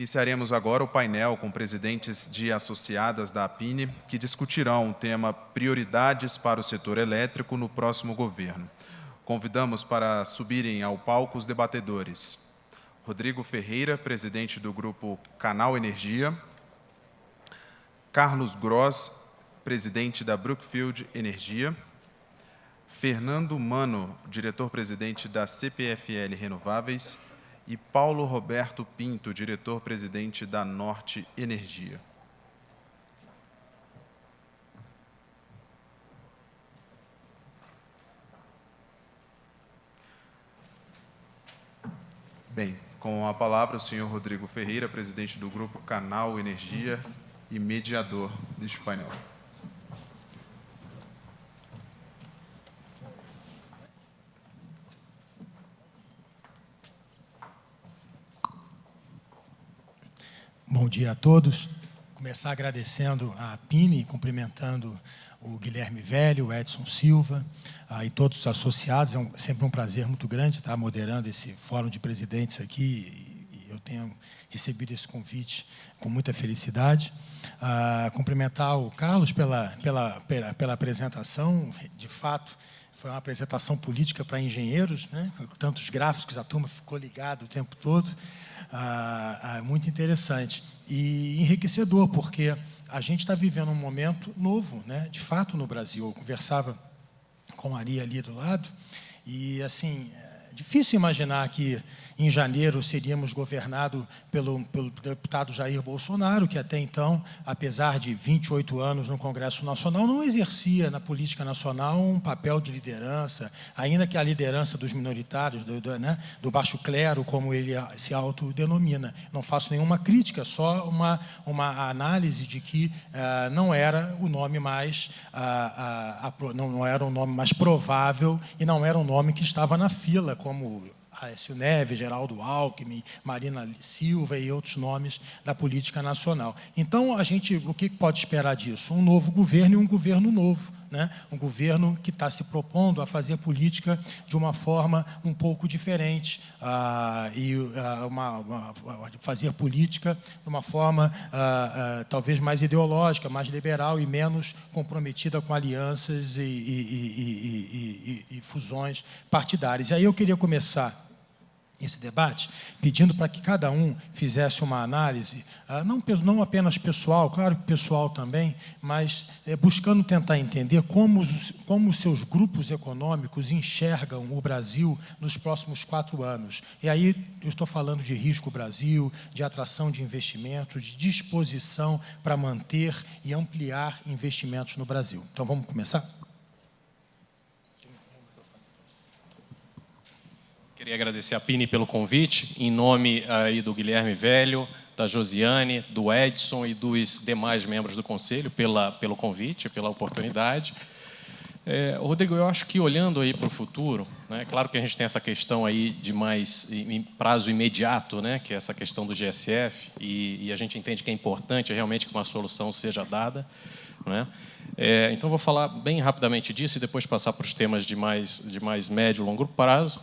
Iniciaremos agora o painel com presidentes de associadas da APINE, que discutirão o tema Prioridades para o setor elétrico no próximo governo. Convidamos para subirem ao palco os debatedores. Rodrigo Ferreira, presidente do grupo Canal Energia. Carlos Gross, presidente da Brookfield Energia. Fernando Mano, diretor-presidente da CPFL Renováveis. E Paulo Roberto Pinto, diretor-presidente da Norte Energia. Bem, com a palavra o senhor Rodrigo Ferreira, presidente do Grupo Canal Energia e mediador deste painel. Bom dia a todos. Começar agradecendo a APINE, cumprimentando o Guilherme Velho, o Edson Silva e todos os associados. É sempre um prazer muito grande estar moderando esse fórum de presidentes aqui e eu tenho recebido esse convite com muita felicidade. Cumprimentar o Carlos pela apresentação. De fato, foi uma apresentação política para engenheiros, né? Tantos gráficos, a turma ficou ligada o tempo todo. Muito interessante e enriquecedor, porque a gente está vivendo um momento novo, né? De fato, no Brasil. Eu conversava com a Ari ali do lado e, assim, difícil imaginar que em janeiro seríamos governados pelo deputado Jair Bolsonaro, que até então, apesar de 28 anos no Congresso Nacional, não exercia na política nacional um papel de liderança, ainda que a liderança dos minoritários, do baixo clero, como ele se autodenomina. Não faço nenhuma crítica, só uma análise de que não era o nome mais não era o nome mais provável e não era um nome que estava na fila, como Aécio Neves, Geraldo Alckmin, Marina Silva e outros nomes da política nacional. Então, o que pode esperar disso? Um novo governo e um governo novo, né? Um governo que está se propondo a fazer política de uma forma um pouco diferente fazer política de uma forma talvez mais ideológica, mais liberal e menos comprometida com alianças e fusões partidárias. E aí eu queria começar esse debate, pedindo para que cada um fizesse uma análise, não apenas pessoal, claro que pessoal também, mas buscando tentar entender como os seus grupos econômicos enxergam o Brasil nos próximos 4 anos. E aí eu estou falando de risco Brasil, de atração de investimentos, de disposição para manter e ampliar investimentos no Brasil. Então, vamos começar? Queria agradecer a APINE pelo convite, em nome aí do Guilherme Velho, da Josiane, do Edson e dos demais membros do Conselho pelo convite, pela oportunidade. Rodrigo, eu acho que olhando aí para o futuro, né, claro que a gente tem essa questão aí de mais em prazo imediato, né, que é essa questão do GSF, e a gente entende que é importante realmente que uma solução seja dada, né? Então, vou falar bem rapidamente disso e depois passar para os temas de mais médio e longo prazo.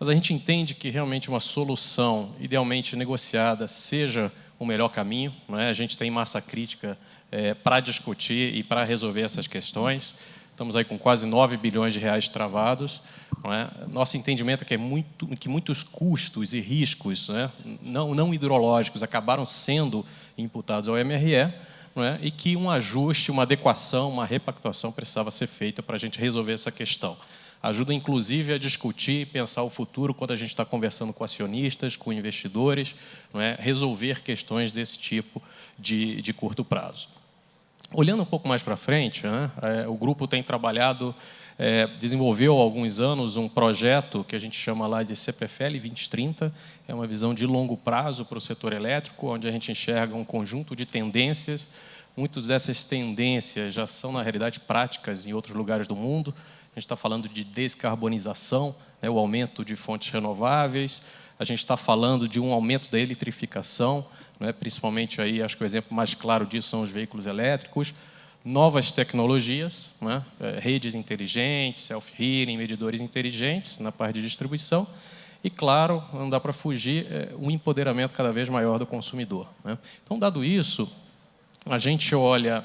Mas a gente entende que realmente uma solução idealmente negociada seja o melhor caminho, né? A gente tem massa crítica para discutir e para resolver essas questões. Estamos aí com quase 9 bilhões de reais travados, não é? Nosso entendimento é que muitos custos e riscos, né, não hidrológicos acabaram sendo imputados ao MRE, não é? E que um ajuste, uma adequação, uma repactuação precisava ser feita para a gente resolver essa questão. Ajuda, inclusive, a discutir e pensar o futuro quando a gente está conversando com acionistas, com investidores, não é? Resolver questões desse tipo de curto prazo. Olhando um pouco mais para frente, né, o grupo tem trabalhado, desenvolveu há alguns anos um projeto que a gente chama lá de CPFL 2030, é uma visão de longo prazo para o setor elétrico, onde a gente enxerga um conjunto de tendências. Muitas dessas tendências já são, na realidade, práticas em outros lugares do mundo. A gente está falando de descarbonização, né, o aumento de fontes renováveis. A gente está falando de um aumento da eletrificação, né, principalmente aí, acho que o exemplo mais claro disso são os veículos elétricos. Novas tecnologias, né, redes inteligentes, self-heating, medidores inteligentes na parte de distribuição. E, claro, não dá para fugir, um empoderamento cada vez maior do consumidor, né? Então, dado isso, a gente olha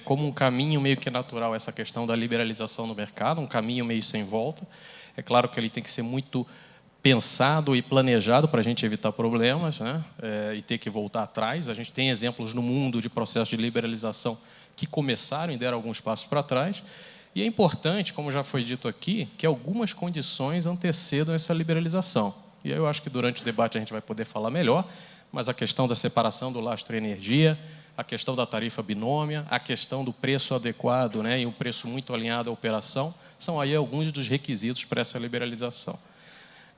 como um caminho meio que natural essa questão da liberalização no mercado, um caminho meio sem volta. É claro que ele tem que ser muito pensado e planejado para a gente evitar problemas, né? E ter que voltar atrás. A gente tem exemplos no mundo de processos de liberalização que começaram e deram alguns passos para trás. E é importante, como já foi dito aqui, que algumas condições antecedam essa liberalização. E aí eu acho que durante o debate a gente vai poder falar melhor, mas a questão da separação do lastro e energia, a questão da tarifa binômia, a questão do preço adequado, né, e um preço muito alinhado à operação, são aí alguns dos requisitos para essa liberalização.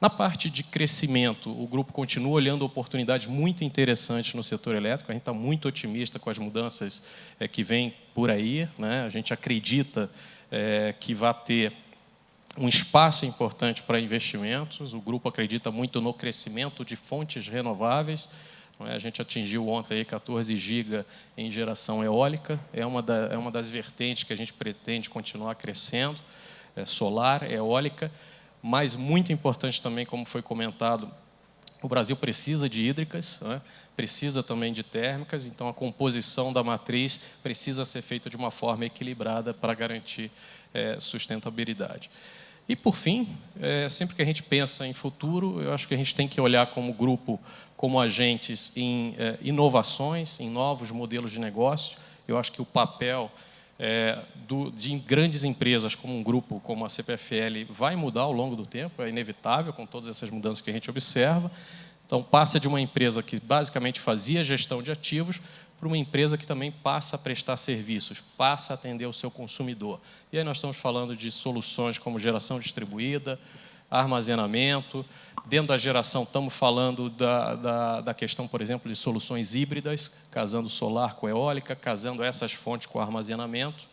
Na parte de crescimento, o grupo continua olhando oportunidades muito interessantes no setor elétrico. A gente está muito otimista com as mudanças que vêm por aí, né? A gente acredita que vai ter um espaço importante para investimentos. O grupo acredita muito no crescimento de fontes renováveis. A gente atingiu ontem aí 14 GB em geração eólica. É uma das vertentes que a gente pretende continuar crescendo. Solar, eólica. Mas muito importante também, como foi comentado, o Brasil precisa de hídricas, né? Precisa também de térmicas, então a composição da matriz precisa ser feita de uma forma equilibrada para garantir sustentabilidade. E, por fim, sempre que a gente pensa em futuro, eu acho que a gente tem que olhar como grupo, como agentes em inovações, em novos modelos de negócio. Eu acho que o papel de grandes empresas como um grupo, como a CPFL, vai mudar ao longo do tempo, é inevitável, com todas essas mudanças que a gente observa. Então, passa de uma empresa que basicamente fazia gestão de ativos para uma empresa que também passa a prestar serviços, passa a atender o seu consumidor. E aí nós estamos falando de soluções como geração distribuída, armazenamento. Dentro da geração, estamos falando da questão, por exemplo, de soluções híbridas, casando solar com eólica, casando essas fontes com armazenamento,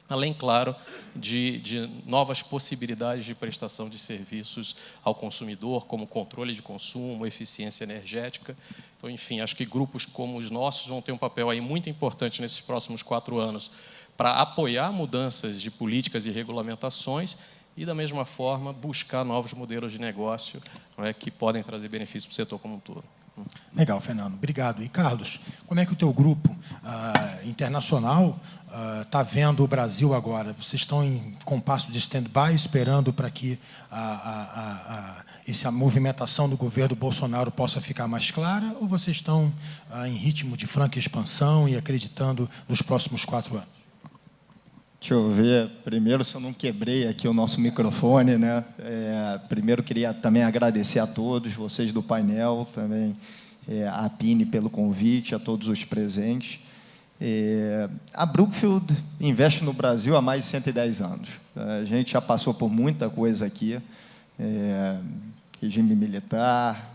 além, claro, de novas possibilidades de prestação de serviços ao consumidor, como controle de consumo, eficiência energética. Então, enfim, acho que grupos como os nossos vão ter um papel aí muito importante nesses próximos 4 anos para apoiar mudanças de políticas e regulamentações e, da mesma forma, buscar novos modelos de negócio, né, que podem trazer benefícios para o setor como um todo. Legal, Fernando. Obrigado. E, Carlos, como é que o teu grupo internacional está vendo o Brasil agora? Vocês estão em compasso de stand-by, esperando para que essa movimentação do governo Bolsonaro possa ficar mais clara, ou vocês estão em ritmo de franca expansão e acreditando nos próximos 4 anos? Deixa eu ver, primeiro, se eu não quebrei aqui o nosso microfone, né? Primeiro, queria também agradecer a todos, vocês do painel, também a Pini pelo convite, a todos os presentes. A Brookfield investe no Brasil há mais de 110 anos. A gente já passou por muita coisa aqui, regime militar,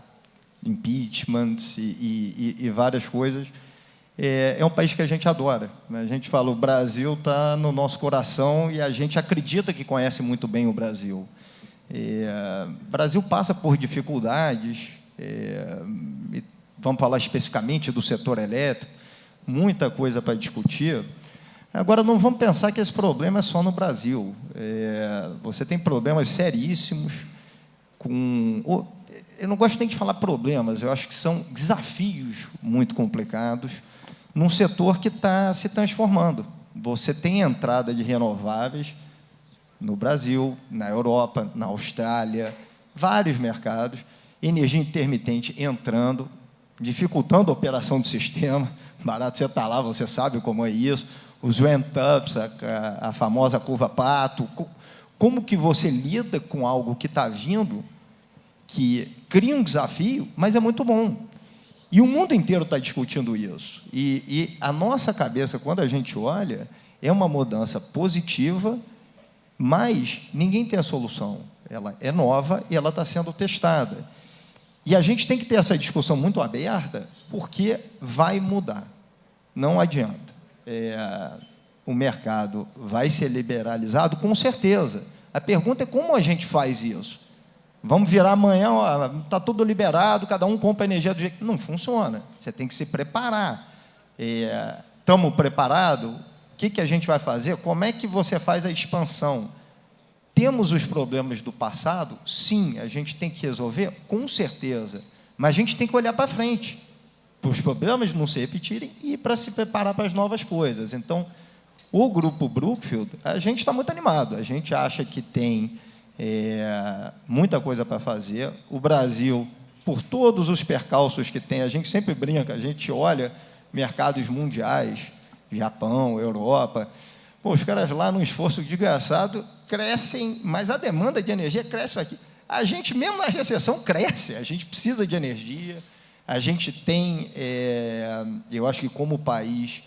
impeachment e várias coisas. É um país que a gente adora. A gente fala, o Brasil está no nosso coração e a gente acredita que conhece muito bem o Brasil. O Brasil passa por dificuldades, vamos falar especificamente do setor elétrico, muita coisa para discutir. Agora, não vamos pensar que esse problema é só no Brasil. Você tem problemas seríssimos com... Eu não gosto nem de falar problemas, eu acho que são desafios muito complicados num setor que está se transformando. Você tem entrada de renováveis no Brasil, na Europa, na Austrália, vários mercados, energia intermitente entrando, dificultando a operação do sistema. Barato, você está lá, você sabe como é isso. Os ramp-ups, a famosa curva pato. Como que você lida com algo que está vindo, que cria um desafio, mas é muito bom. E o mundo inteiro está discutindo isso. E a nossa cabeça, quando a gente olha, é uma mudança positiva, mas ninguém tem a solução. Ela é nova e ela está sendo testada. E a gente tem que ter essa discussão muito aberta, porque vai mudar. Não adianta. O mercado vai ser liberalizado, com certeza. A pergunta é como a gente faz isso? Vamos virar amanhã, está tudo liberado, cada um compra energia do jeito... Não funciona. Você tem que se preparar. Estamos preparados? O que a gente vai fazer? Como é que você faz a expansão? Temos os problemas do passado? Sim, a gente tem que resolver, com certeza. Mas a gente tem que olhar para frente, para os problemas não se repetirem e para se preparar para as novas coisas. Então, o Grupo Brookfield, a gente está muito animado, a gente acha que tem muita coisa para fazer. O Brasil, por todos os percalços que tem, a gente sempre brinca, a gente olha mercados mundiais, Japão, Europa, pô, os caras lá, num esforço desgraçado, crescem, mas a demanda de energia cresce aqui. A gente, mesmo na recessão, cresce, a gente precisa de energia, a gente tem, eu acho que como país,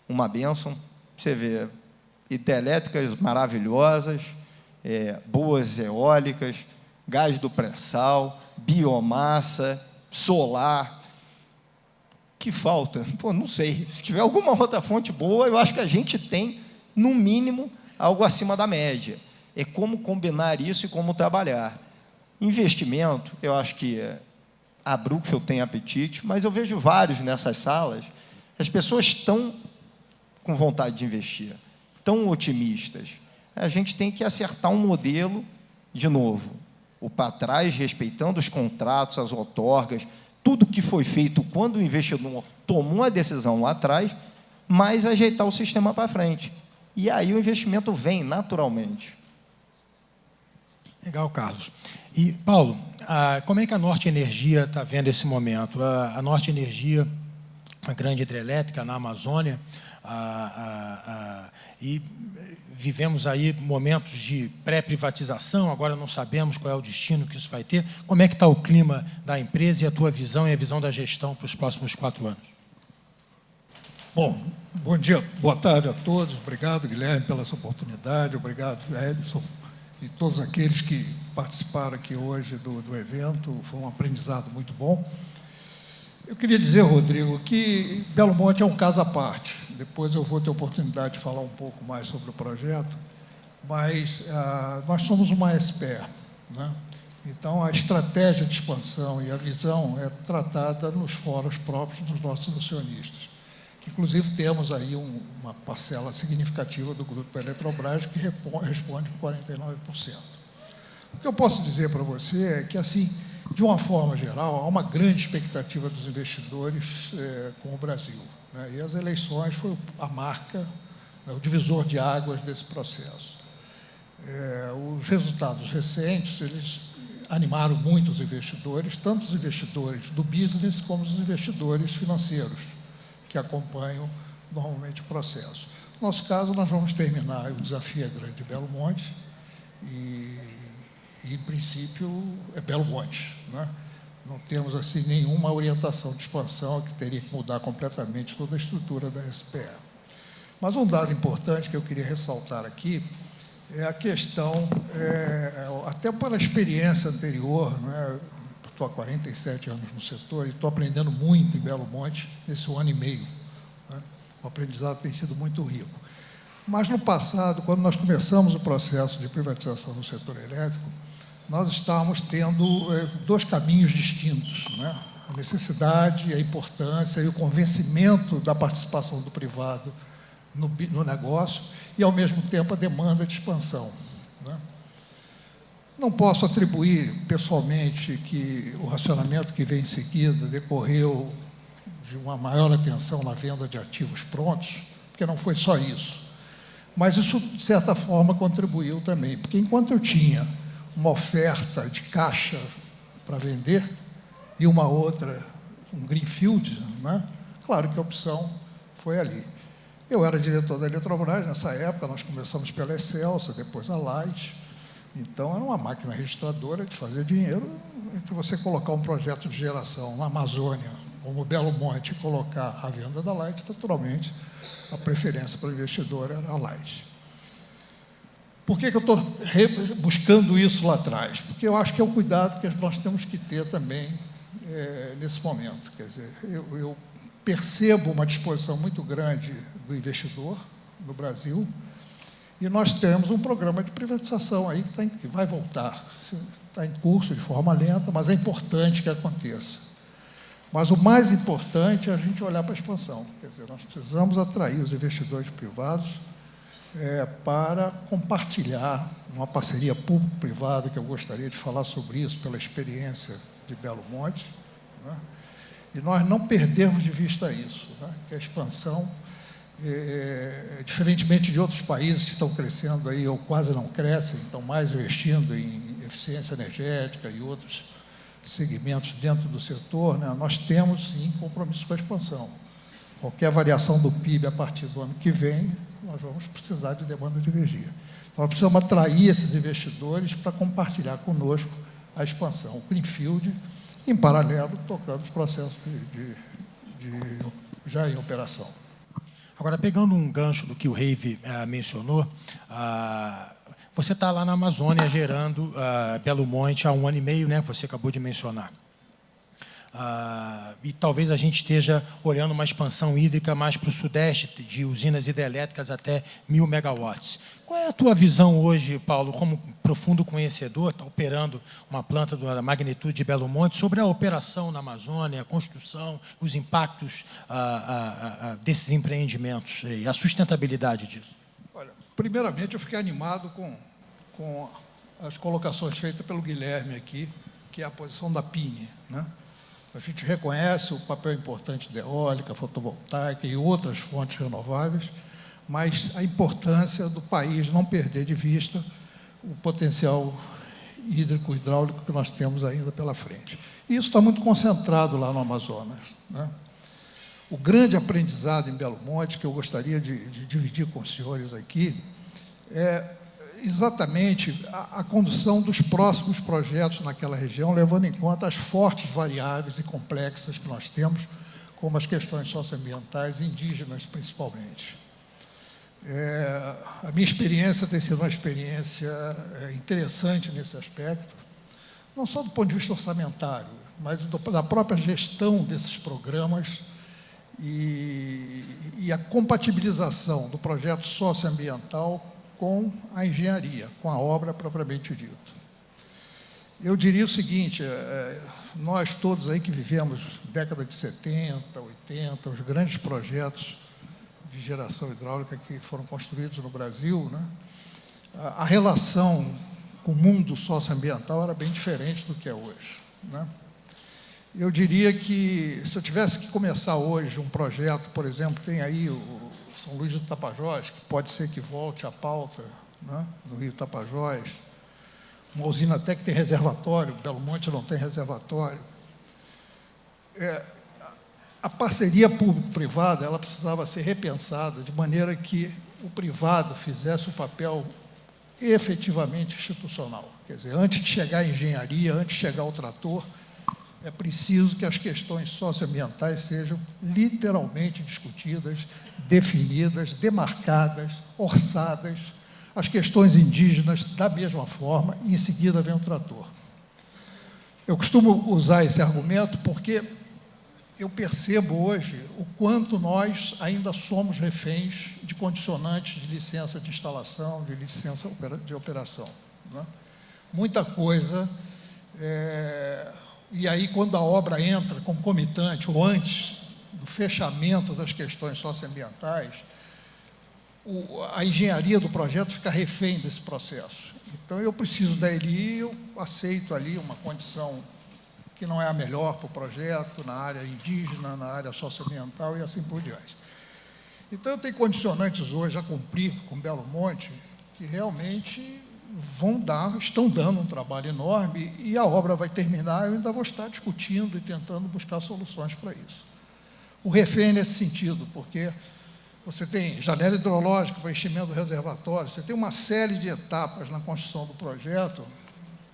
uma bênção. Você vê hidrelétricas maravilhosas, boas eólicas, gás do pré-sal, biomassa, solar. Que falta? Pô, não sei. Se tiver alguma outra fonte boa, eu acho que a gente tem, no mínimo, algo acima da média. É como combinar isso e como trabalhar. Investimento, eu acho que a Brookfield tem apetite, mas eu vejo vários nessas salas, as pessoas estão com vontade de investir, tão otimistas. A gente tem que acertar um modelo, de novo, o para trás, respeitando os contratos, as outorgas, tudo que foi feito quando o investidor tomou uma decisão lá atrás, mas ajeitar o sistema para frente. E aí o investimento vem naturalmente. Legal, Carlos. E, Paulo, como é que a Norte Energia está vendo esse momento? A Norte Energia, uma grande hidrelétrica na Amazônia, e vivemos aí momentos de pré-privatização, agora não sabemos qual é o destino que isso vai ter. Como é que está o clima da empresa e a tua visão e a visão da gestão para os próximos 4 anos? Bom, bom dia, boa tarde a todos. Obrigado, Guilherme, pela essa oportunidade. Obrigado, Edson, e todos aqueles que participaram aqui hoje do evento. Foi um aprendizado muito bom. Eu queria dizer, Rodrigo, que Belo Monte é um caso à parte. Depois eu vou ter oportunidade de falar um pouco mais sobre o projeto, mas nós somos uma SPE, né? Então, a estratégia de expansão e a visão é tratada nos fóruns próprios dos nossos acionistas. Inclusive, temos aí uma parcela significativa do Grupo Eletrobras que responde por 49%. O que eu posso dizer para você é que, assim, de uma forma geral, há uma grande expectativa dos investidores com o Brasil, né? E as eleições foi a marca, né, o divisor de águas desse processo. Os resultados recentes, eles animaram muito os investidores, tanto os investidores do business como os investidores financeiros, que acompanham normalmente o processo. No nosso caso, nós vamos terminar o Desafio Grande de Belo Monte e em princípio, é Belo Monte, né? Não temos assim nenhuma orientação de expansão que teria que mudar completamente toda a estrutura da SPE. Mas um dado importante que eu queria ressaltar aqui é a questão, até para a experiência anterior, né? Estou há 47 anos no setor e estou aprendendo muito em Belo Monte nesse 1 ano e meio, né? O aprendizado tem sido muito rico. Mas, no passado, quando nós começamos o processo de privatização no setor elétrico, nós estávamos tendo 2 caminhos distintos, né? A necessidade, a importância e o convencimento da participação do privado no negócio e, ao mesmo tempo, a demanda de expansão, né? Não posso atribuir, pessoalmente, que o racionamento que vem em seguida decorreu de uma maior atenção na venda de ativos prontos, porque não foi só isso. Mas isso, de certa forma, contribuiu também, porque enquanto eu tinha uma oferta de caixa para vender e uma outra, um greenfield, né? Claro que a opção foi ali. Eu era diretor da Eletrobras nessa época, nós começamos pela Excelsa, depois a Light. Então, era uma máquina registradora de fazer dinheiro, entre você colocar um projeto de geração na Amazônia, como Belo Monte, e colocar a venda da Light, naturalmente, a preferência para o investidor era a Light. Por que eu estou buscando isso lá atrás? Porque eu acho que é o cuidado que nós temos que ter também nesse momento. Quer dizer, eu percebo uma disposição muito grande do investidor no Brasil, e nós temos um programa de privatização aí que vai voltar. Está em curso de forma lenta, mas é importante que aconteça. Mas o mais importante é a gente olhar para a expansão. Quer dizer, nós precisamos atrair os investidores privados para compartilhar uma parceria público-privada, que eu gostaria de falar sobre isso, pela experiência de Belo Monte, né? E nós não perdermos de vista isso, né? Que a expansão, diferentemente de outros países que estão crescendo aí, ou quase não crescem, estão mais investindo em eficiência energética e outros segmentos dentro do setor, né? Nós temos, sim, compromisso com a expansão. Qualquer variação do PIB a partir do ano que vem, nós vamos precisar de demanda de energia. Então, nós precisamos atrair esses investidores para compartilhar conosco a expansão, o Greenfield, em paralelo, tocando os processos já em operação. Agora, pegando um gancho do que o Reive mencionou, você está lá na Amazônia gerando Belo Monte há 1 ano e meio, né, que você acabou de mencionar. E talvez a gente esteja olhando uma expansão hídrica mais para o sudeste, de usinas hidrelétricas até 1.000 megawatts. Qual é a tua visão hoje, Paulo, como profundo conhecedor, está operando uma planta da magnitude de Belo Monte, sobre a operação na Amazônia, a construção, os impactos desses empreendimentos e a sustentabilidade disso? Olha, primeiramente, eu fiquei animado com as colocações feitas pelo Guilherme aqui, que é a posição da PINE, né? A gente reconhece o papel importante da eólica, fotovoltaica e outras fontes renováveis, mas a importância do país não perder de vista o potencial hídrico, hidráulico que nós temos ainda pela frente. E isso está muito concentrado lá no Amazonas, né? O grande aprendizado em Belo Monte, que eu gostaria de dividir com os senhores aqui, é exatamente a condução dos próximos projetos naquela região, levando em conta as fortes variáveis e complexas que nós temos, como as questões socioambientais, indígenas principalmente. A minha experiência tem sido uma experiência interessante nesse aspecto, não só do ponto de vista orçamentário, mas da própria gestão desses programas e a compatibilização do projeto socioambiental com a engenharia, com a obra propriamente dita. Eu diria o seguinte, nós todos aí que vivemos década de 70, 80, os grandes projetos de geração hidráulica que foram construídos no Brasil, né, a relação com o mundo socioambiental era bem diferente do que é hoje, né? Eu diria que, se eu tivesse que começar hoje um projeto, por exemplo, tem aí o São Luís do Tapajós, que pode ser que volte à pauta, né, no Rio Tapajós, uma usina até que tem reservatório, Belo Monte não tem reservatório. A parceria público-privada, ela precisava ser repensada de maneira que o privado fizesse o papel efetivamente institucional. Quer dizer, antes de chegar à engenharia, antes de chegar ao trator, é preciso que as questões socioambientais sejam literalmente discutidas, definidas, demarcadas, orçadas, as questões indígenas da mesma forma, e em seguida vem o trator. Eu costumo usar esse argumento porque eu percebo hoje o quanto nós ainda somos reféns de condicionantes de licença de instalação, de licença de operação, né? Muita coisa... E aí, quando a obra entra concomitante ou antes do fechamento das questões socioambientais, a engenharia do projeto fica refém desse processo. Então, eu preciso da ELI, eu aceito ali uma condição que não é a melhor para o projeto, na área indígena, na área socioambiental e assim por diante. Então, eu tenho condicionantes hoje a cumprir com Belo Monte que realmente estão dando um trabalho enorme e a obra vai terminar, eu ainda vou estar discutindo e tentando buscar soluções para isso. O refém é nesse sentido, porque você tem janela hidrológica para enchimento do reservatório, você tem uma série de etapas na construção do projeto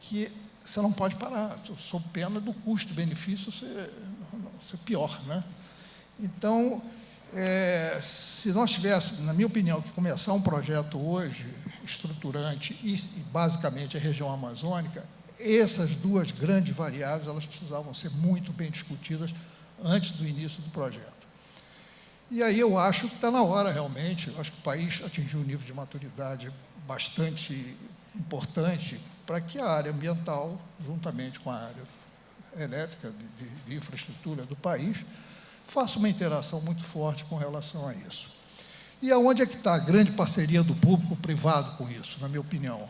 que você não pode parar, sob pena do custo-benefício ser pior, né? Então, se nós tivéssemos, na minha opinião, que começar um projeto hoje estruturante e basicamente a região amazônica, essas duas grandes variáveis elas precisavam ser muito bem discutidas antes do início do projeto. E aí eu acho que está na hora realmente, eu acho que o país atingiu um nível de maturidade bastante importante para que a área ambiental, juntamente com a área elétrica, de infraestrutura do país, faça uma interação muito forte com relação a isso. E aonde é que está a grande parceria do público-privado com isso, na minha opinião?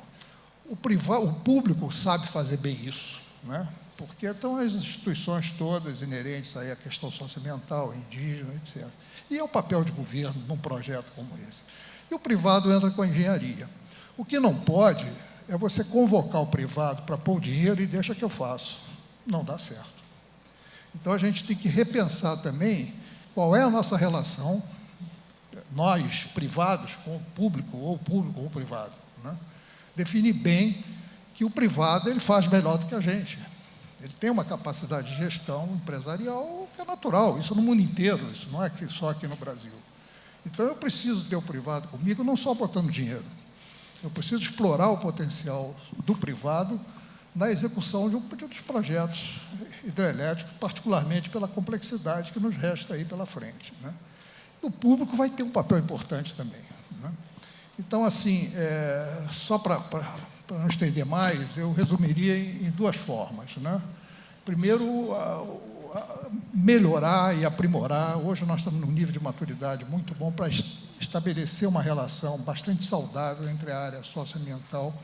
O público sabe fazer bem isso, né? Porque estão as instituições todas inerentes aí à questão socioambiental, indígena, etc. E é o papel de governo num projeto como esse. E o privado entra com a engenharia. O que não pode é você convocar o privado para pôr o dinheiro e deixa que eu faço. Não dá certo. Então, a gente tem que repensar também qual é a nossa relação, nós, privados, com o público ou o privado, né? Definir bem que o privado ele faz melhor do que a gente. Ele tem uma capacidade de gestão empresarial que é natural, isso no mundo inteiro, isso não é só aqui no Brasil. Então, eu preciso ter o privado comigo, não só botando dinheiro. Eu preciso explorar o potencial do privado na execução dos projetos hidrelétricos, particularmente pela complexidade que nos resta aí pela frente, né? E o público vai ter um papel importante também, né? Então, assim, só para não estender mais, eu resumiria em duas formas, né? Primeiro, melhorar e aprimorar. Hoje nós estamos num nível de maturidade muito bom para estabelecer uma relação bastante saudável entre a área socioambiental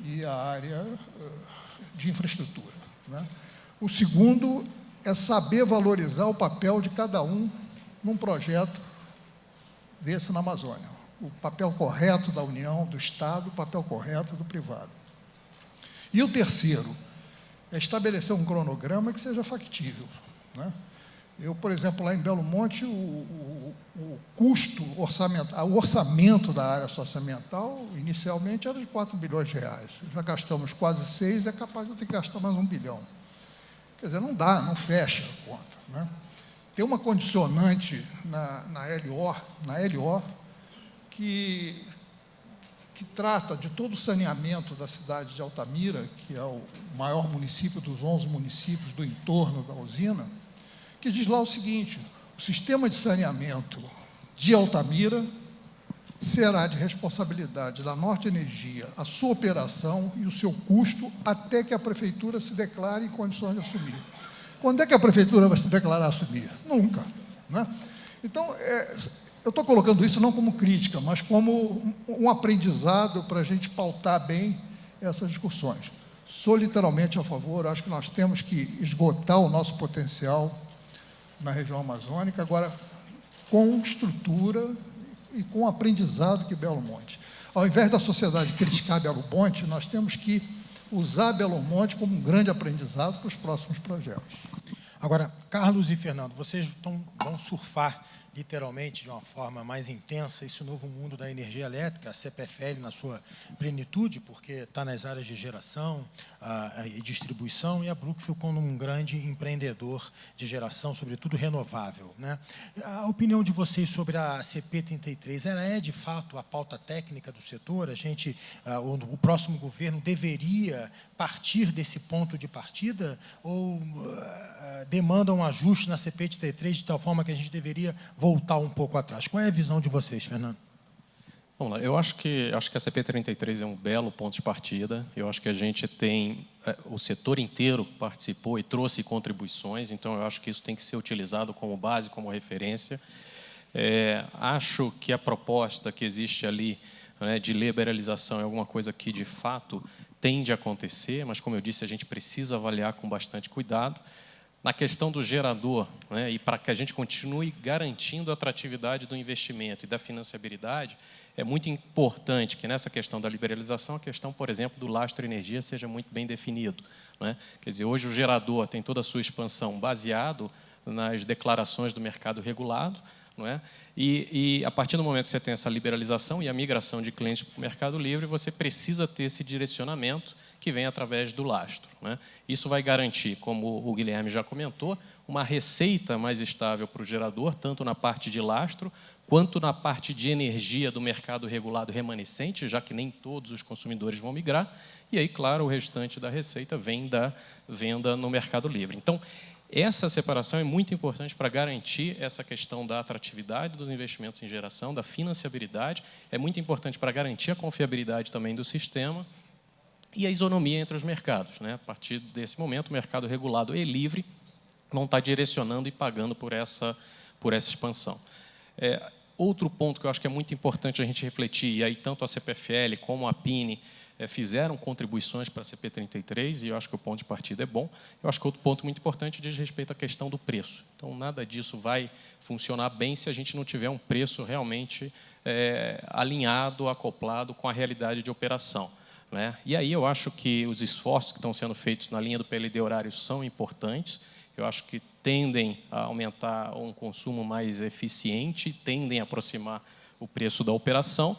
e a área de infraestrutura, né? O segundo é saber valorizar o papel de cada um num projeto desse na Amazônia. O papel correto da União, do Estado, o papel correto do privado. E o terceiro é estabelecer um cronograma que seja factível, né? Eu, por exemplo, lá em Belo Monte, o custo orçamental, o orçamento da área socioambiental, inicialmente, era de 4 bilhões de reais. Já gastamos quase 6, é capaz de ter que gastar mais 1 bilhão. Quer dizer, não dá, não fecha a conta, né? Tem uma condicionante na LO que trata de todo o saneamento da cidade de Altamira, que é o maior município dos 11 municípios do entorno da usina, que diz lá o seguinte: o sistema de saneamento de Altamira será de responsabilidade da Norte Energia, a sua operação e o seu custo, até que a Prefeitura se declare em condições de assumir. Quando é que a Prefeitura vai se declarar a assumir? Nunca, né? Então, eu estou colocando isso não como crítica, mas como um aprendizado para a gente pautar bem essas discussões. Sou literalmente a favor, acho que nós temos que esgotar o nosso potencial na região amazônica, agora com estrutura e com aprendizado que Belo Monte. Ao invés da sociedade criticar Belo Monte, nós temos que usar Belo Monte como um grande aprendizado para os próximos projetos. Agora, Carlos e Fernando, vocês vão surfar literalmente de uma forma mais intensa esse novo mundo da energia elétrica, a CPFL na sua plenitude, porque está nas áreas de geração e distribuição, e a Brookfield como um grande empreendedor de geração, sobretudo renovável, né? A opinião de vocês sobre a CP33, ela é, de fato, a pauta técnica do setor? O próximo governo deveria partir desse ponto de partida ou demanda um ajuste na CP33 de tal forma que a gente deveria voltar um pouco atrás? Qual é a visão de vocês, Fernando? Vamos lá, eu acho que a CP33 é um belo ponto de partida. Eu acho que a gente tem, o setor inteiro participou e trouxe contribuições, então eu acho que isso tem que ser utilizado como base, como referência. Acho que a proposta que existe ali, né, de liberalização é alguma coisa que, de fato, tende a acontecer, mas, como eu disse, a gente precisa avaliar com bastante cuidado. Na questão do gerador, né, e para que a gente continue garantindo a atratividade do investimento e da financiabilidade, é muito importante que, nessa questão da liberalização, a questão, por exemplo, do lastro energia seja muito bem definido, né? Quer dizer, hoje o gerador tem toda a sua expansão baseado nas declarações do mercado regulado, não é? E a partir do momento que você tem essa liberalização e a migração de clientes para o mercado livre, você precisa ter esse direcionamento que vem através do lastro, né? Isso vai garantir, como o Guilherme já comentou, uma receita mais estável para o gerador, tanto na parte de lastro, quanto na parte de energia do mercado regulado remanescente, já que nem todos os consumidores vão migrar, e aí, claro, o restante da receita vem da venda no mercado livre. Então, essa separação é muito importante para garantir essa questão da atratividade dos investimentos em geração, da financiabilidade, é muito importante para garantir a confiabilidade também do sistema, e a isonomia entre os mercados, né? A partir desse momento, o mercado regulado e livre vão estar direcionando e pagando por essa expansão. Outro ponto que eu acho que é muito importante a gente refletir, e aí tanto a CPFL como a PINE fizeram contribuições para a CP33, e eu acho que o ponto de partida é bom. Eu acho que outro ponto muito importante diz respeito à questão do preço. Então, nada disso vai funcionar bem se a gente não tiver um preço realmente alinhado, acoplado com a realidade de operação, né? E aí eu acho que os esforços que estão sendo feitos na linha do PLD horário são importantes. Eu acho que tendem a aumentar um consumo mais eficiente, tendem a aproximar o preço da operação,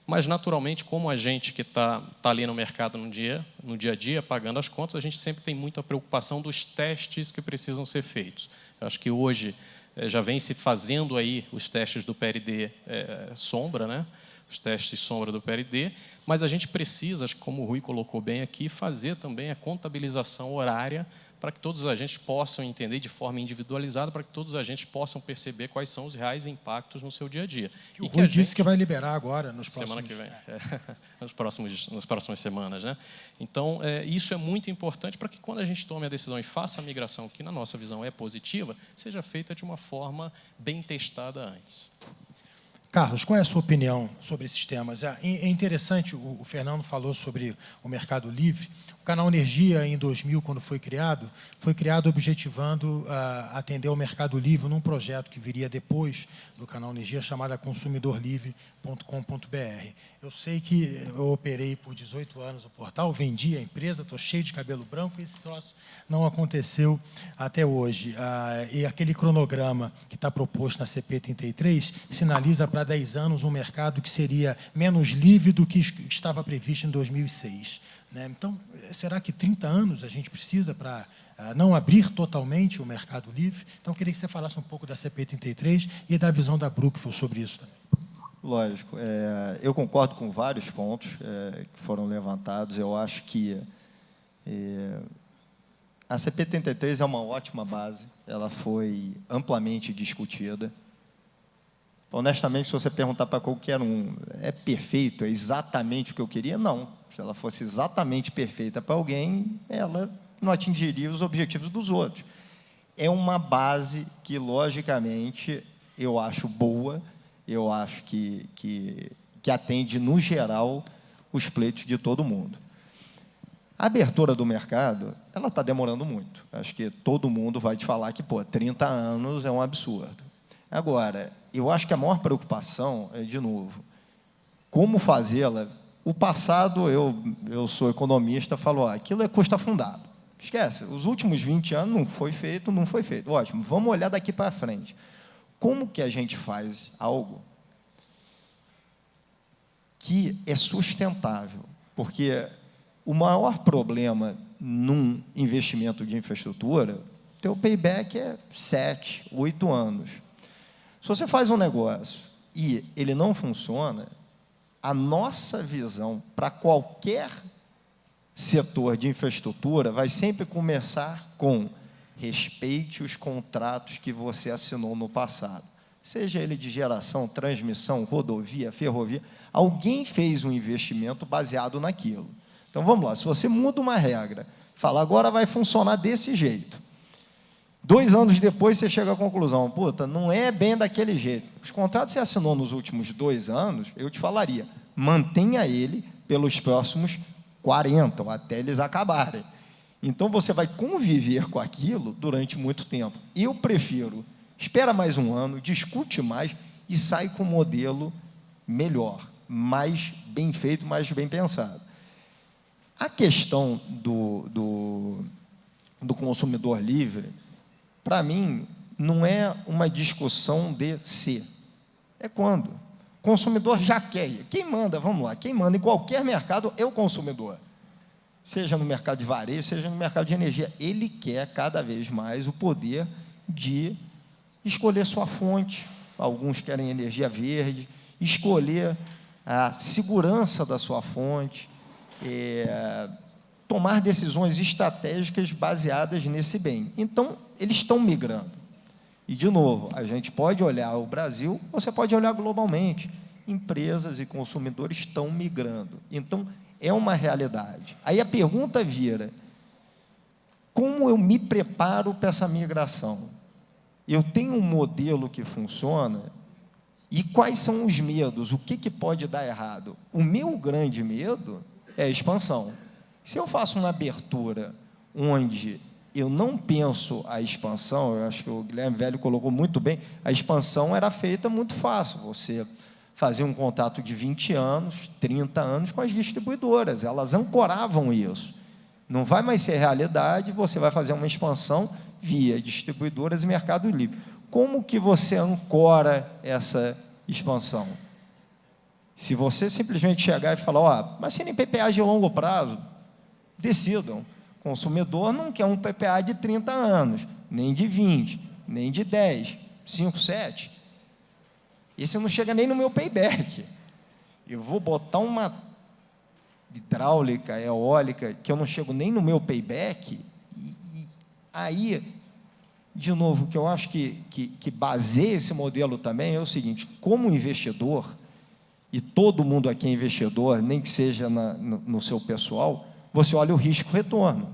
mas, naturalmente, como a gente que está ali no mercado no dia a dia, pagando as contas, a gente sempre tem muita preocupação dos testes que precisam ser feitos. Eu acho que hoje já vem se fazendo aí os testes do PLD sombra, né? Os testes sombra do PLD, mas a gente precisa, acho que como o Rui colocou bem aqui, fazer também a contabilização horária para que todos os agentes possam entender de forma individualizada, para que todos os agentes possam perceber quais são os reais impactos no seu dia a dia. Que o Rui disse que vai liberar agora, nos semana próximos... que vem, nas próximas semanas, né? Então, isso é muito importante para que quando a gente tome a decisão e faça a migração, que na nossa visão é positiva, seja feita de uma forma bem testada antes. Carlos, qual é a sua opinião sobre esses temas? É interessante, o Fernando falou sobre o Mercado Livre. O Canal Energia, em 2000, quando foi criado objetivando atender ao Mercado Livre num projeto que viria depois do Canal Energia, chamado consumidorlivre.com.br. Eu sei que eu operei por 18 anos o portal, vendi a empresa, estou cheio de cabelo branco, e esse troço não aconteceu até hoje. E aquele cronograma que está proposto na CP33 sinaliza para 10 anos um mercado que seria menos livre do que estava previsto em 2006. Né? Então, será que 30 anos a gente precisa para não abrir totalmente o Mercado Livre? Então, eu queria que você falasse um pouco da CP33 e da visão da Brookfield sobre isso também. Lógico. Eu concordo com vários pontos que foram levantados. Eu acho que a CP33 é uma ótima base, ela foi amplamente discutida. Honestamente, se você perguntar para qualquer um, é perfeito, é exatamente o que eu queria? Não. Se ela fosse exatamente perfeita para alguém, ela não atingiria os objetivos dos outros. É uma base que, logicamente, eu acho boa, eu acho que atende, no geral, os pleitos de todo mundo. A abertura do mercado, ela está demorando muito. Acho que todo mundo vai te falar que, 30 anos é um absurdo. Agora, eu acho que a maior preocupação é, de novo, como fazê-la. O passado, eu sou economista, falo, aquilo é custo afundado. Esquece, os últimos 20 anos não foi feito. Ótimo, vamos olhar daqui para frente. Como que a gente faz algo que é sustentável? Porque o maior problema num investimento de infraestrutura, teu payback é 7, 8 anos. Se você faz um negócio e ele não funciona, a nossa visão para qualquer setor de infraestrutura vai sempre começar com respeite os contratos que você assinou no passado. Seja ele de geração, transmissão, rodovia, ferrovia, alguém fez um investimento baseado naquilo. Então, vamos lá, se você muda uma regra, fala, agora vai funcionar desse jeito. 2 anos depois, você chega à conclusão, não é bem daquele jeito. Os contratos que você assinou nos últimos 2 anos, eu te falaria, mantenha ele pelos próximos 40, ou até eles acabarem. Então, você vai conviver com aquilo durante muito tempo. Eu prefiro, espera mais um ano, discute mais e sai com um modelo melhor, mais bem feito, mais bem pensado. A questão do consumidor livre, para mim, não é uma discussão de se, é quando. O consumidor já quer. Quem manda, vamos lá, quem manda em qualquer mercado é o consumidor. Seja no mercado de varejo, seja no mercado de energia. Ele quer cada vez mais o poder de escolher sua fonte. Alguns querem energia verde, escolher a segurança da sua fonte, tomar decisões estratégicas baseadas nesse bem. Então, eles estão migrando. E, de novo, a gente pode olhar o Brasil, você pode olhar globalmente. Empresas e consumidores estão migrando. Então, é uma realidade. Aí a pergunta vira, como eu me preparo para essa migração? Eu tenho um modelo que funciona, E quais são os medos? O que pode dar errado? O meu grande medo é a expansão. Se eu faço uma abertura onde eu não penso a expansão, eu acho que o Guilherme Velho colocou muito bem, a expansão era feita muito fácil, você fazia um contrato de 20 anos, 30 anos com as distribuidoras, elas ancoravam isso. Não vai mais ser realidade, você vai fazer uma expansão via distribuidoras e Mercado Livre. Como que você ancora essa expansão? Se você simplesmente chegar e falar, ó, mas se nem PPA de longo prazo, decidam. O consumidor não quer um PPA de 30 anos, nem de 20, nem de 10, 5, 7. Esse não chega nem no meu payback. Eu vou botar uma hidráulica, eólica, que eu não chego nem no meu payback, e aí, de novo, o que eu acho que baseia esse modelo também é o seguinte, como investidor, e todo mundo aqui é investidor, nem que seja no seu pessoal, você olha o risco-retorno.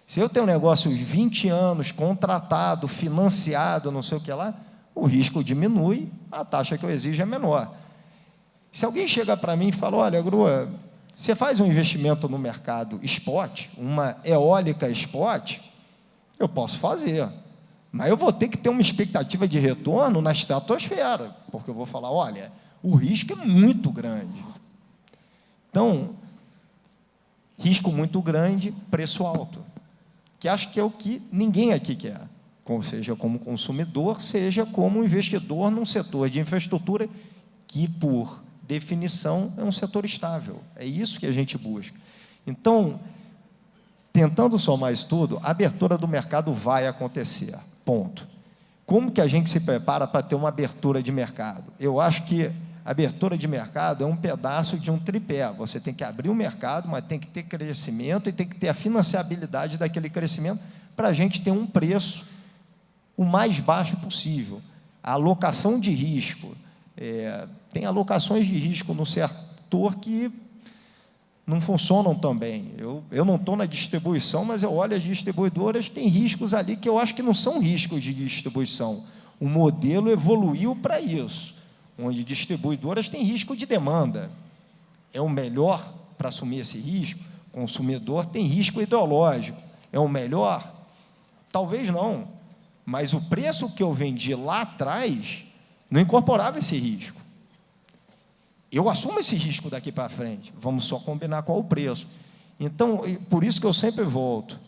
Se eu tenho um negócio de 20 anos, contratado, financiado, não sei o que lá, o risco diminui, a taxa que eu exijo é menor. Se alguém chega para mim e fala, olha, Grua, você faz um investimento no mercado spot, uma eólica spot, eu posso fazer, mas eu vou ter que ter uma expectativa de retorno na estratosfera, porque eu vou falar, olha, o risco é muito grande. Então, risco muito grande, preço alto, que acho que é o que ninguém aqui quer, seja como consumidor, seja como investidor num setor de infraestrutura que, por definição, é um setor estável. É isso que a gente busca. Então, tentando somar isso tudo, a abertura do mercado vai acontecer, ponto. Como que a gente se prepara para ter uma abertura de mercado? Eu acho que a abertura de mercado é um pedaço de um tripé. Você tem que abrir o mercado, mas tem que ter crescimento e tem que ter a financiabilidade daquele crescimento para a gente ter um preço o mais baixo possível. A alocação de risco, tem alocações de risco no setor que não funcionam tão bem. Eu não estou na distribuição, mas eu olho as distribuidoras, tem riscos ali que eu acho que não são riscos de distribuição. O modelo evoluiu para isso, onde distribuidoras têm risco de demanda. É o melhor para assumir esse risco? O consumidor tem risco ideológico. É o melhor? Talvez não. Mas o preço que eu vendi lá atrás não incorporava esse risco. Eu assumo esse risco daqui para frente. Vamos só combinar qual o preço. Então, por isso que eu sempre volto.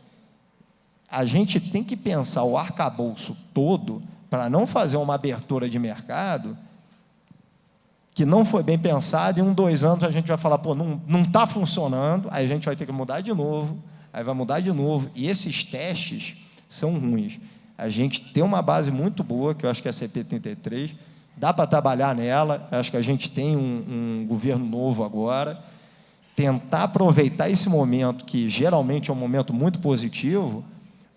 A gente tem que pensar o arcabouço todo para não fazer uma abertura de mercado que não foi bem pensado, e em 2 anos a gente vai falar, pô, não está funcionando, aí a gente vai ter que mudar de novo, aí vai mudar de novo, e esses testes são ruins. A gente tem uma base muito boa, que eu acho que é a CP33, dá para trabalhar nela, acho que a gente tem um governo novo agora, tentar aproveitar esse momento, que geralmente é um momento muito positivo,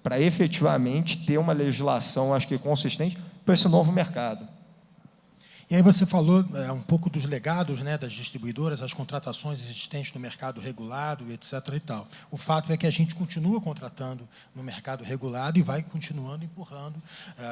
para efetivamente ter uma legislação, acho que consistente, para esse novo mercado. E aí você falou um pouco dos legados, né, das distribuidoras, as contratações existentes no mercado regulado, etc. e tal. O fato é que a gente continua contratando no mercado regulado e vai continuando empurrando,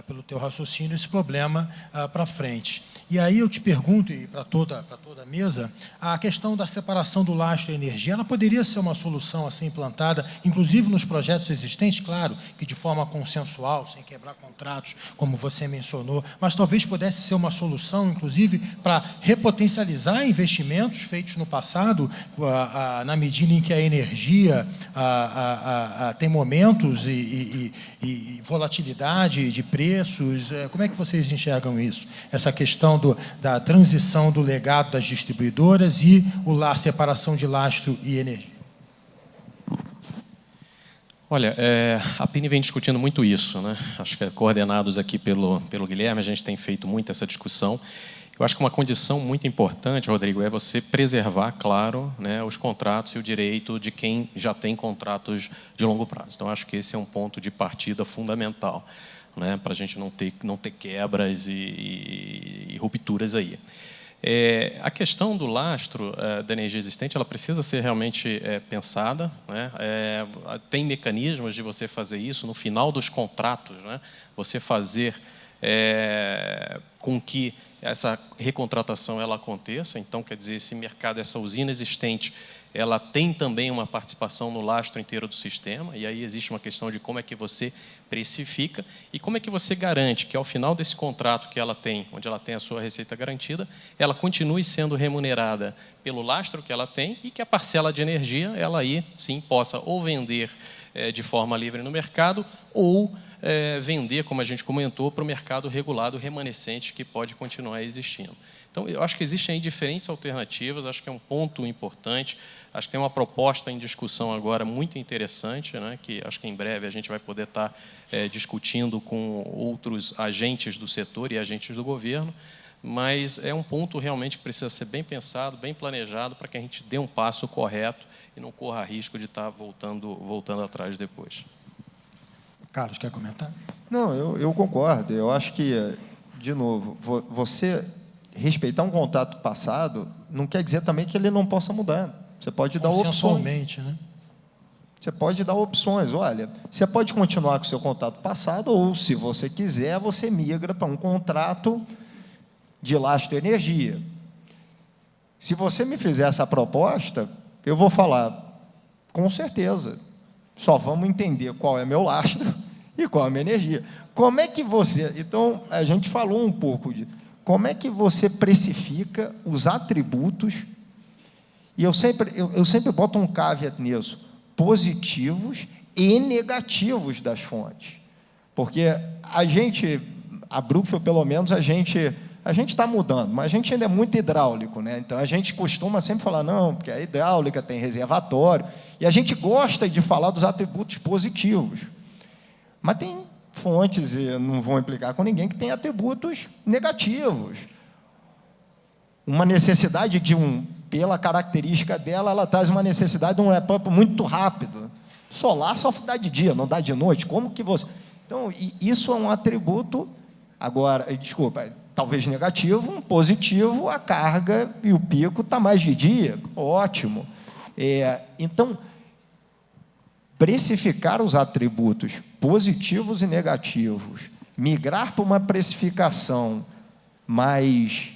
pelo teu raciocínio, esse problema para frente. E aí eu te pergunto, e para toda a mesa, a questão da separação do lastro e energia, ela poderia ser uma solução a ser implantada, inclusive nos projetos existentes, claro, que de forma consensual, sem quebrar contratos, como você mencionou, mas talvez pudesse ser uma solução, inclusive, para repotencializar investimentos feitos no passado, na medida em que a energia tem momentos e volatilidade de preços. Como é que vocês enxergam isso? Essa questão da transição do legado das distribuidoras e a separação de lastro e energia. Olha, a PINI vem discutindo muito isso, né? Acho que coordenados aqui pelo Guilherme, a gente tem feito muito essa discussão. Eu acho que uma condição muito importante, Rodrigo, é você preservar, claro, né, os contratos e o direito de quem já tem contratos de longo prazo. Então, acho que esse é um ponto de partida fundamental, né, para a gente não ter quebras e rupturas aí. A questão do lastro da energia existente, ela precisa ser realmente pensada, né? Tem mecanismos de você fazer isso no final dos contratos, né? Você fazer com que essa recontratação ela aconteça. Então, quer dizer, esse mercado, essa usina existente, ela tem também uma participação no lastro inteiro do sistema, e aí existe uma questão de como é que você precifica e como é que você garante que, ao final desse contrato que ela tem, onde ela tem a sua receita garantida, ela continue sendo remunerada pelo lastro que ela tem e que a parcela de energia, ela aí, sim, possa ou vender de forma livre no mercado ou vender, como a gente comentou, para o mercado regulado remanescente que pode continuar existindo. Então, eu acho que existem aí diferentes alternativas, acho que é um ponto importante, acho que tem uma proposta em discussão agora muito interessante, né, que acho que em breve a gente vai poder estar discutindo com outros agentes do setor e agentes do governo, mas é um ponto realmente que precisa ser bem pensado, bem planejado, para que a gente dê um passo correto e não corra risco de estar voltando atrás depois. Carlos, quer comentar? Não, eu concordo. Eu acho que, de novo, você respeitar um contrato passado não quer dizer também que ele não possa mudar. Você pode dar opções. Consensualmente, né? Você pode dar opções. Olha, você pode continuar com o seu contrato passado ou, se você quiser, você migra para um contrato de lastro de energia. Se você me fizer essa proposta, eu vou falar, com certeza, só vamos entender qual é meu lastro e qual é a minha energia. Como é que você... Então, a gente falou um pouco de... Como é que você precifica os atributos, e eu sempre boto um caveat nisso, positivos e negativos das fontes. Porque a Brookfield, pelo menos, a gente está mudando, mas a gente ainda é muito hidráulico, né? Então, a gente costuma sempre falar, não, porque a hidráulica tem reservatório, e a gente gosta de falar dos atributos positivos. Mas tem fontes, e não vou implicar com ninguém, que tem atributos negativos. Uma necessidade pela característica dela, ela traz uma necessidade de um ramp-up muito rápido. Solar só dá de dia, não dá de noite. Como que você... Então, isso é um atributo, agora, desculpa, talvez negativo, um positivo, a carga e o pico está mais de dia, ótimo. Então, precificar os atributos positivos e negativos, migrar para uma precificação mais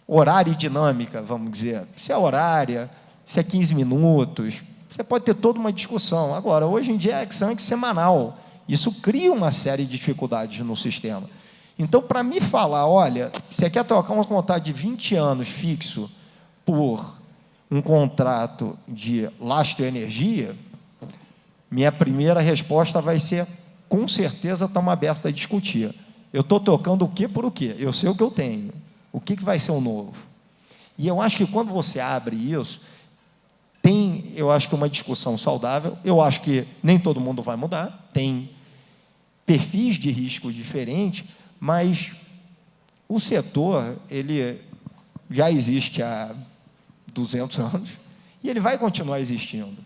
horária e dinâmica, vamos dizer, se é horária, se é 15 minutos, você pode ter toda uma discussão. Agora, hoje em dia é ex-ante semanal, isso cria uma série de dificuldades no sistema. Então, para me falar, olha, você quer trocar um contrato de 20 anos fixo por um contrato de lastro de energia, minha primeira resposta vai ser, com certeza estamos abertos a discutir. Eu estou trocando o quê por o quê? Eu sei o que eu tenho. O que vai ser o novo? E eu acho que quando você abre isso, tem, eu acho que uma discussão saudável. Eu acho que nem todo mundo vai mudar, tem perfis de risco diferentes, mas o setor, ele já existe há 200 anos e ele vai continuar existindo.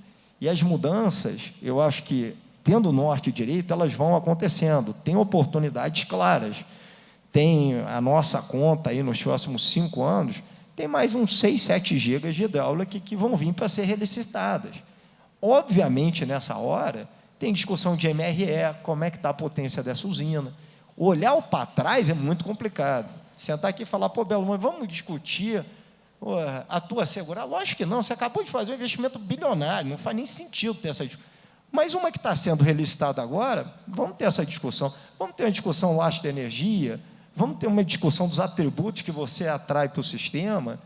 E as mudanças, eu acho que, tendo norte e direito, elas vão acontecendo. Tem oportunidades claras. Tem a nossa conta aí nos próximos 5 anos, tem mais uns 6, 7 gigas de hidráulica que vão vir para ser relicitadas. Obviamente, nessa hora, tem discussão de MRE, como é que está a potência dessa usina. Olhar para trás é muito complicado. Sentar aqui e falar, pô, Belo, mas vamos discutir a tua segurança? Lógico que não, você acabou de fazer um investimento bilionário, não faz nem sentido ter essa discussão. Mas uma que está sendo relicitada agora, vamos ter essa discussão. Vamos ter uma discussão lastro de energia, vamos ter uma discussão dos atributos que você atrai para o sistema.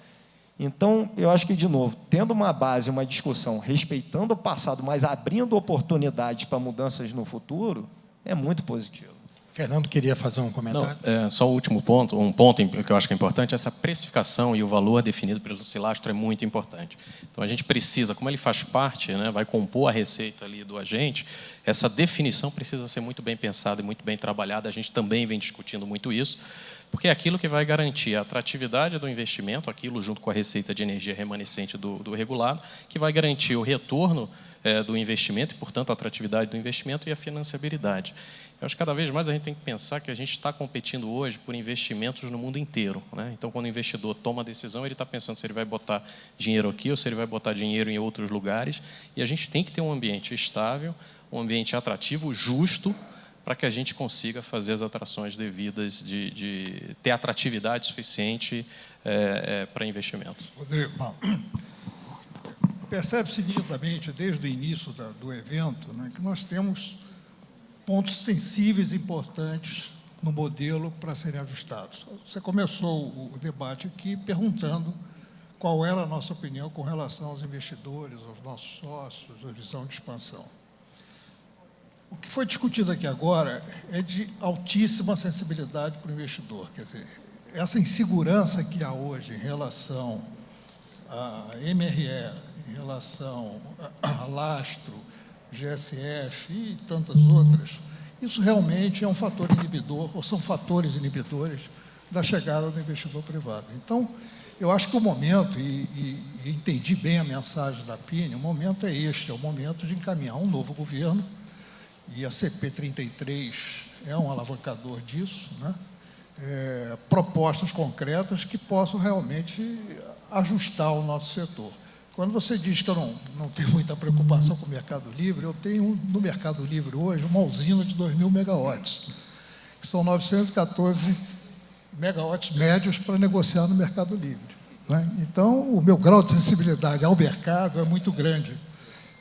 Então, eu acho que, de novo, tendo uma base, uma discussão, respeitando o passado, mas abrindo oportunidades para mudanças no futuro, é muito positivo. Fernando queria fazer um comentário. Não, só o último ponto, um ponto que eu acho que é importante, essa precificação e o valor definido pelo lastro é muito importante. Então, a gente precisa, como ele faz parte, né, vai compor a receita ali do agente, essa definição precisa ser muito bem pensada e muito bem trabalhada. A gente também vem discutindo muito isso, porque é aquilo que vai garantir a atratividade do investimento, aquilo junto com a receita de energia remanescente do regulado, que vai garantir o retorno do investimento e, portanto, a atratividade do investimento e a financiabilidade. Eu acho que cada vez mais a gente tem que pensar que a gente está competindo hoje por investimentos no mundo inteiro, né? Então, quando o investidor toma a decisão, ele está pensando se ele vai botar dinheiro aqui ou se ele vai botar dinheiro em outros lugares. E a gente tem que ter um ambiente estável, um ambiente atrativo, justo, para que a gente consiga fazer as atrações devidas de ter atratividade suficiente para investimentos. Rodrigo, percebe-se nitidamente, desde o início do evento, né, que nós temos pontos sensíveis e importantes no modelo para serem ajustados. Você começou o debate aqui perguntando qual era a nossa opinião com relação aos investidores, aos nossos sócios, à visão de expansão. O que foi discutido aqui agora é de altíssima sensibilidade para o investidor. Quer dizer, essa insegurança que há hoje em relação à MRE, em relação a Lastro, GSF e tantas outras, isso realmente é um fator inibidor, ou são fatores inibidores da chegada do investidor privado. Então, eu acho que o momento, e entendi bem a mensagem da PINE, o momento é este, é o momento de encaminhar um novo governo, e a CP33 é um alavancador disso, né? Propostas concretas que possam realmente ajustar o nosso setor. Quando você diz que eu não tenho muita preocupação com o Mercado Livre, eu tenho no Mercado Livre hoje uma usina de 2.000 megawatts, que são 914 megawatts médios para negociar no Mercado Livre, né? Então, o meu grau de sensibilidade ao mercado é muito grande.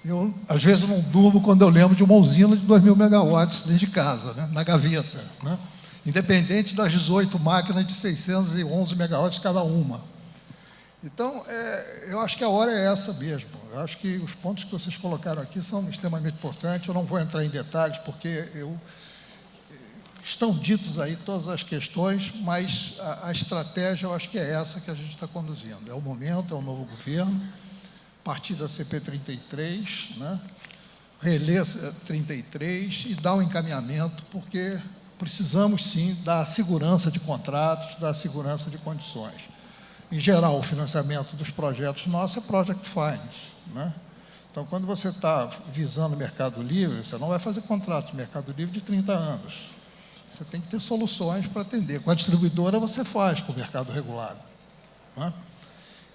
Eu, às vezes, não durmo quando eu lembro de uma usina de 2.000 megawatts dentro de casa, né, na gaveta, né, independente das 18 máquinas de 611 megawatts cada uma. Então, eu acho que a hora é essa mesmo. Eu acho que os pontos que vocês colocaram aqui são extremamente importantes. Eu não vou entrar em detalhes, porque estão ditos aí todas as questões, mas a estratégia, eu acho que é essa que a gente está conduzindo. É o momento, é o novo governo, partir da CP33, né, reler 33 e dar o encaminhamento, porque precisamos, sim, dar segurança de contratos, dar segurança de condições. Em geral, o financiamento dos projetos nossos é Project Finance, né? Então, quando você está visando o Mercado Livre, você não vai fazer contrato de Mercado Livre de 30 anos. Você tem que ter soluções para atender. Com a distribuidora, você faz com o mercado regulado, né?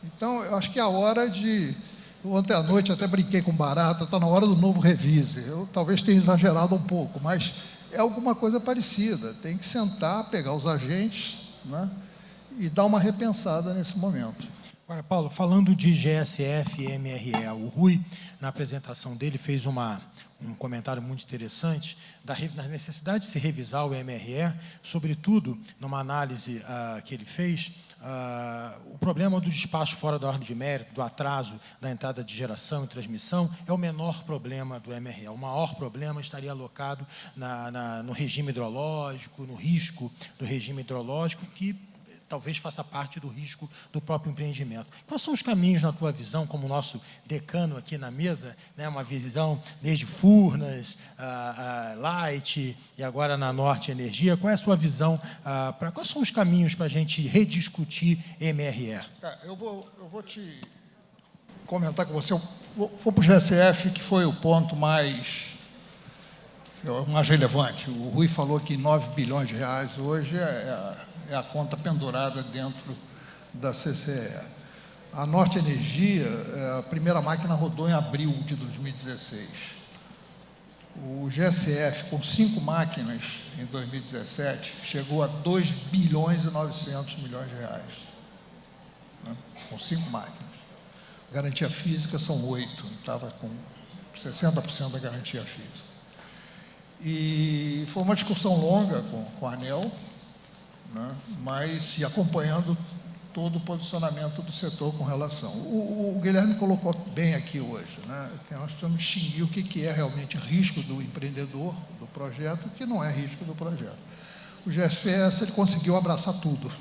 Então, eu acho que é a hora de... Ontem à noite até brinquei com barata, está na hora do novo revise. Eu talvez tenha exagerado um pouco, mas é alguma coisa parecida. Tem que sentar, pegar os agentes, né, e dar uma repensada nesse momento. Agora, Paulo, falando de GSF e MRE, o Rui, na apresentação dele, fez um comentário muito interessante da necessidade de se revisar o MRE, sobretudo, numa análise que ele fez, o problema do despacho fora da ordem de mérito, do atraso da entrada de geração e transmissão, é o menor problema do MRE. O maior problema estaria alocado no regime hidrológico, no risco do regime hidrológico, que talvez faça parte do risco do próprio empreendimento. Quais são os caminhos, na tua visão, como nosso decano aqui na mesa, né, uma visão desde Furnas, Light e agora na Norte Energia, qual é a sua visão, quais são os caminhos para a gente rediscutir MRE? Eu vou te comentar com você, vou para o GSF, que foi o ponto mais relevante. O Rui falou que 9 bilhões de reais hoje é a conta pendurada dentro da CCE. A Norte Energia, a primeira máquina rodou em abril de 2016. O GSF, com 5 máquinas em 2017, chegou a 2 bilhões e 900 milhões de reais, né, com 5 máquinas. A garantia física são 8, estava com 60% da garantia física. E foi uma discussão longa com a ANEEL, né, mas se acompanhando todo o posicionamento do setor com relação. O Guilherme colocou bem aqui hoje, né, que nós precisamos distinguir o que é realmente risco do empreendedor, do projeto, e o que não é risco do projeto. O GSF, ele conseguiu abraçar tudo,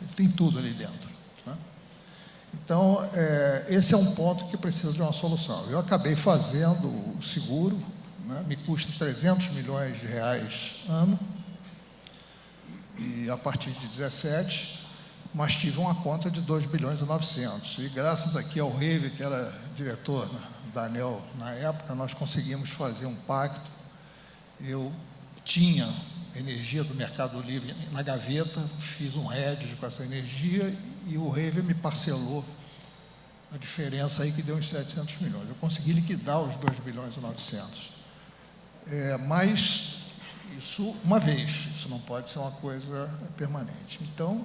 ele tem tudo ali dentro, né? Então, esse é um ponto que precisa de uma solução. Eu acabei fazendo o seguro, né, me custa 300 milhões de reais ano, e a partir de 17, mas tive uma conta de 2 bilhões e 900. E graças aqui ao Reive, que era diretor da ANEEL na época, nós conseguimos fazer um pacto. Eu tinha energia do Mercado Livre na gaveta, fiz um hedge com essa energia e o Reive me parcelou a diferença aí que deu uns 700 milhões. Eu consegui liquidar os 2 bilhões e 900. Mas Isso uma vez, isso não pode ser uma coisa permanente. Então,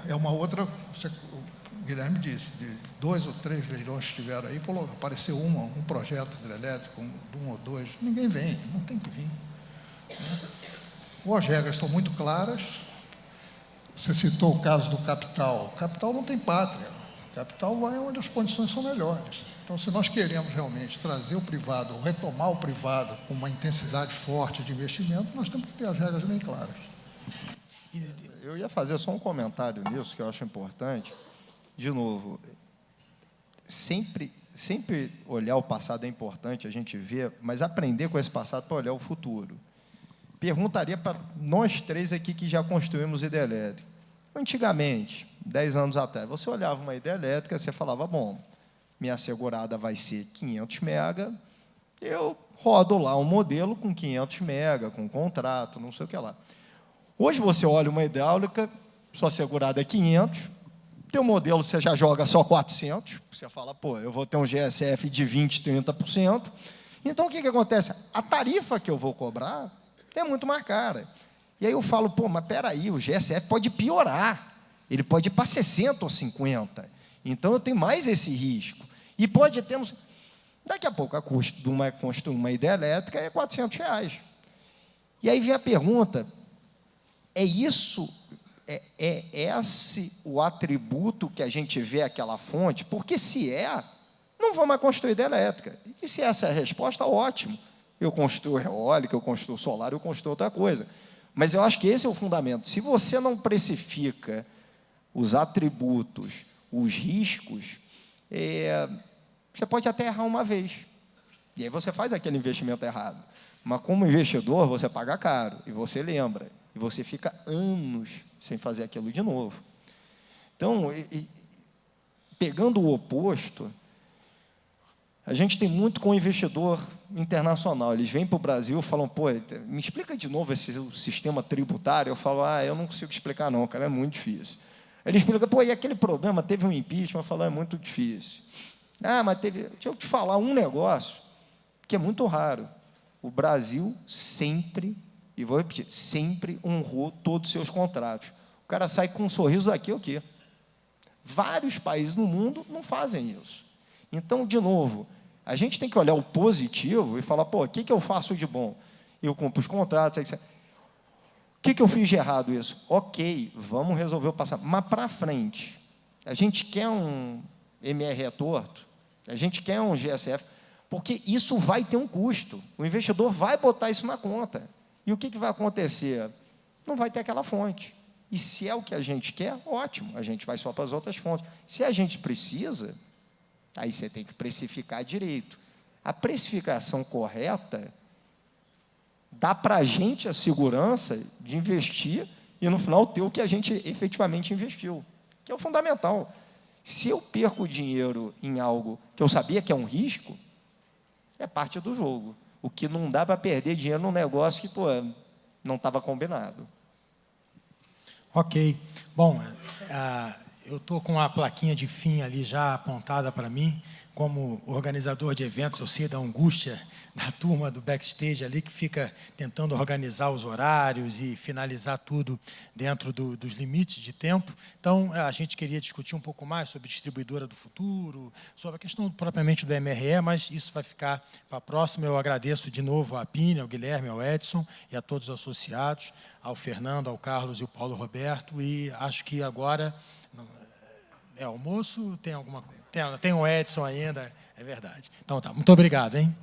é uma outra... O Guilherme disse, de 2 ou 3 leilões que tiveram aí, apareceu um projeto hidrelétrico, um ou dois, ninguém vem, não tem que vir. Né? Ou as regras são muito claras. Você citou o caso do capital. O capital não tem pátria. O capital vai onde as condições são melhores. Então, se nós queremos realmente trazer o privado, ou retomar o privado com uma intensidade forte de investimento, nós temos que ter as regras bem claras. Eu ia fazer só um comentário nisso, que eu acho importante. De novo, sempre olhar o passado é importante, a gente vê, mas aprender com esse passado para olhar o futuro. Perguntaria para nós 3 aqui que já construímos hidrelétrica. Antigamente, 10 anos atrás, você olhava uma hidrelétrica, você falava, bom, minha assegurada vai ser 500 mega, eu rodo lá um modelo com 500 mega, com contrato, não sei o que lá. Hoje você olha uma hidráulica, sua assegurada é 500, teu modelo você já joga só 400, você fala, pô, eu vou ter um GSF de 20%, 30%. Então, o que acontece? A tarifa que eu vou cobrar é muito mais cara. E aí eu falo, pô, mas peraí, o GSF pode piorar, ele pode ir para 60 ou 50. Então, eu tenho mais esse risco. E pode ter... Daqui a pouco, a custo de construir uma hidrelétrica é R$400. E aí vem a pergunta, é isso... É esse o atributo que a gente vê aquela fonte? Porque se não vou mais construir hidrelétrica. E se essa é a resposta, ótimo. Eu construo eólica, eu construo solar, eu construo outra coisa. Mas eu acho que esse é o fundamento. Se você não precifica os atributos, os riscos, você pode até errar uma vez. E aí você faz aquele investimento errado. Mas como investidor, você paga caro, e você lembra, e você fica anos sem fazer aquilo de novo. Então, pegando o oposto, a gente tem muito com o investidor internacional. Eles vêm para o Brasil e falam, pô, me explica de novo esse sistema tributário. Eu falo, eu não consigo explicar não, cara, é muito difícil. Ele explica, pô, e aquele problema, teve um impeachment? Eu falo, é muito difícil. Mas teve... Deixa eu te falar um negócio que é muito raro. O Brasil sempre... E vou repetir, sempre honrou todos os seus contratos. O cara sai com um sorriso daqui, o quê? Vários países no mundo não fazem isso. Então, de novo, a gente tem que olhar o positivo e falar, pô, o que eu faço de bom? Eu cumpro os contratos, etc. O que eu fiz de errado isso? Ok, vamos resolver o passado. Mas para frente, a gente quer um MRE torto, a gente quer um GSF, porque isso vai ter um custo. O investidor vai botar isso na conta. E o que vai acontecer? Não vai ter aquela fonte. E se é o que a gente quer, ótimo, a gente vai só para as outras fontes. Se a gente precisa, aí você tem que precificar direito. A precificação correta dá para a gente a segurança de investir e, no final, ter o que a gente efetivamente investiu, que é o fundamental. Se eu perco dinheiro em algo que eu sabia que é um risco, é parte do jogo. O que não dá para perder dinheiro num negócio que, pô, não estava combinado. Ok. Bom, eu estou com a plaquinha de fim ali já apontada para mim. Como organizador de eventos, eu sei da angústia da turma do backstage ali, que fica tentando organizar os horários e finalizar tudo dentro dos limites de tempo. Então, a gente queria discutir um pouco mais sobre distribuidora do futuro, sobre a questão propriamente do MRE, mas isso vai ficar para a próxima. Eu agradeço de novo a Pini, ao Guilherme, ao Edson e a todos os associados, ao Fernando, ao Carlos e ao Paulo Roberto, e acho que agora... É almoço? Tem alguma coisa? Tem o Edson ainda, é verdade. Então tá, muito obrigado, hein?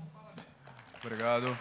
Obrigado.